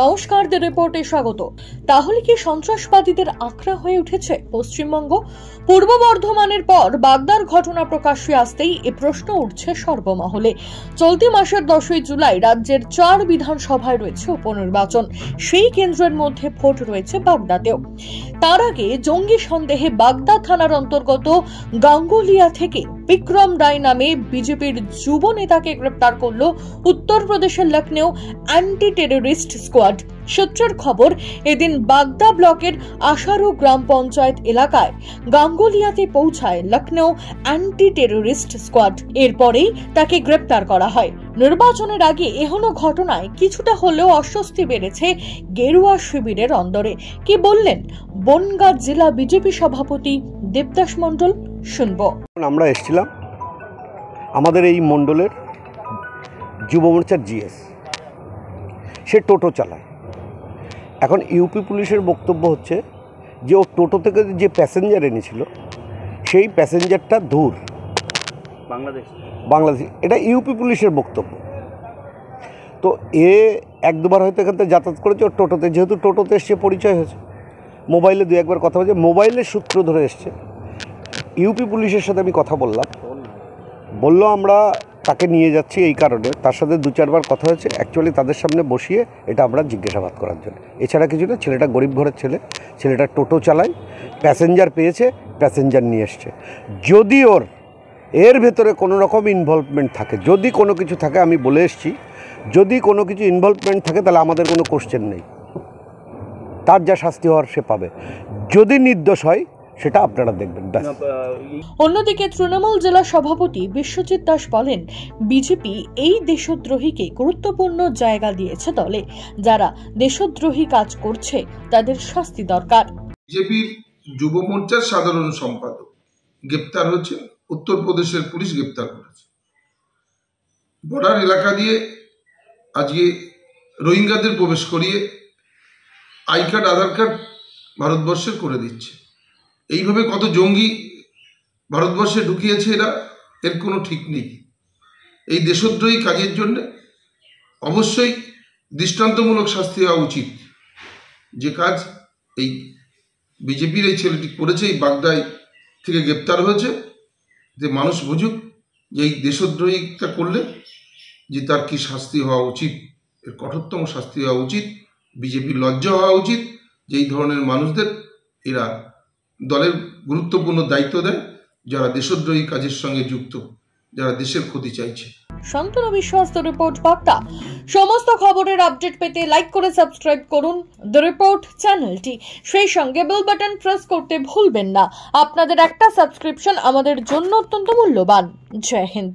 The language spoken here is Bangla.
নমস্কার, দ্য রিপোর্টে স্বাগত। তাহলে কি সন্ত্রাসবাদীদের আখড়া হয়ে উঠেছে পশ্চিমবঙ্গ? পূর্ব বর্ধমানের পর বাগদার ঘটনা প্রকাশ্যে আসতেই এ প্রশ্ন উঠছে সর্বমহলে। চলতি মাসের 10ই জুলাই রাজ্যের 4 বিধানসভায় রয়েছে উপনির্বাচন। সেই কেন্দ্রের মধ্যে ভোট রয়েছে বাগদাতেও। তার আগে জঙ্গি সন্দেহে বাগদা থানার অন্তর্গত গাঙ্গুলিয়া থেকে বিক্রম রায় নামে বিজেপির যুব নেতাকে গ্রেপ্তার করল উত্তরপ্রদেশের লখনৌ অ্যান্টি টেররিস্ট স্কোয়াড। সূত্রের খবর, এদিন বাগদা ব্লকের আশারু গ্রাম পঞ্চায়েত এলাকায় গাঙ্গুলিয়াতে পৌঁছায় লখনৌ অ্যান্টি টেররিস্ট স্কোয়াড। এরপরেই তাকে গ্রেপ্তার করা হয়। নির্বাচনের আগে এহেন ঘটনায় কিছুটা হলেও অস্বস্তি বেড়েছে গেরুয়া শিবিরের অন্দরে। কি বললেন বনগাঁ জেলা বিজেপি সভাপতি দেবদাস মণ্ডল, শুনবো। আমরা এসেছিলাম আমাদের এই মণ্ডলের যুব মোর্চার জিএস, সে টোটো চালায়। এখন ইউপি পুলিশের বক্তব্য হচ্ছে যে ও টোটো থেকে যে প্যাসেঞ্জার এনেছিল সেই প্যাসেঞ্জারটা দূর বাংলাদেশ। এটা ইউপি পুলিশের বক্তব্য। তো এ এক দুবার হয়তো এখান থেকে যাতায়াত করেছে ওর টোটোতে, যেহেতু টোটোতে এসছে পরিচয় হয়েছে, মোবাইলে দু একবার কথা বলছে, মোবাইলের সূত্র ধরে এসছে। ইউপি পুলিশের সাথে আমি কথা বললো আমরা তাকে নিয়ে যাচ্ছি এই কারণে। তার সাথে 2-4 কথা হয়েছে, অ্যাকচুয়ালি তাদের সামনে বসিয়ে এটা আমরা জিজ্ঞাসাবাদ করার জন্য, এছাড়া কিছু না। ছেলেটা গরিব ঘরের ছেলেটা টোটো চালায়, প্যাসেঞ্জার পেয়েছে, প্যাসেঞ্জার নিয়ে এসছে। যদি এর ভেতরে কোনো রকম ইনভলভমেন্ট থাকে, যদি কোনো কিছু থাকে, আমি বলে এসছি, যদি কোনো কিছু ইনভলভমেন্ট থাকে তাহলে আমাদের কোনো কোশ্চেন নেই, তার যা শাস্তি হওয়ার সে পাবে। যদি নির্দোষ হয় সেটা আপনারা দেখবেন। অন্যদিকে তৃণমূল জেলা সভাপতি বিশ্বজিৎ দাস বলেন, বিজেপি এই দেশদ্রোহীকে গুরুত্বপূর্ণ জায়গা দিয়েছে দলে। যারা দেশদ্রোহী কাজ করছে তাদের শাস্তি দরকার। বিজেপির যুব মোর্চার সাধারণ সম্পাদক গ্রেপ্তার হয়েছে, উত্তরপ্রদেশের পুলিশ গ্রেপ্তার করেছে। বর্ডার এলাকা দিয়ে আজকে রোহিঙ্গাদের প্রবেশ করিয়ে আই কার্ড আধার কার্ড ভারতবর্ষের করে দিচ্ছে। এইভাবে কত জঙ্গি ভারতবর্ষে ঢুকিয়েছে এরা, এর কোনো ঠিক নেই। এই দেশদ্রোহী কাজের জন্য অবশ্যই দৃষ্টান্তমূলক শাস্তি হওয়া উচিত। যে কাজ এই বিজেপির এই ছেলেটি করেছে, এই বাগদায় থেকে গ্রেপ্তার হয়েছে, যে মানুষ বুঝুক যে এই দেশদ্রোহীটা করলে যে তার কি শাস্তি হওয়া উচিত, এর কঠোরতম শাস্তি হওয়া উচিত। বিজেপির লজ্জা হওয়া উচিত যে এই ধরনের মানুষদের এরা দলের গুরুত্বপূর্ণ দায়িত্ব দেয়, যারা দেশদ্রোহী কাজের সঙ্গে যুক্ত, যারা দেশের ক্ষতি চাইছে। শান্তনু বিশ্বাস, দ্য রিপোর্ট বার্তা। সমস্ত খবরের আপডেট পেতে লাইক করে সাবস্ক্রাইব করুন দ্য রিপোর্ট চ্যানেলটি। সেই সঙ্গে বেল বাটন প্রেস করতে ভুলবেন না। আপনাদের একটা সাবস্ক্রিপশন আমাদের জন্য অত্যন্ত মূল্যবান। জয় হিন্দ।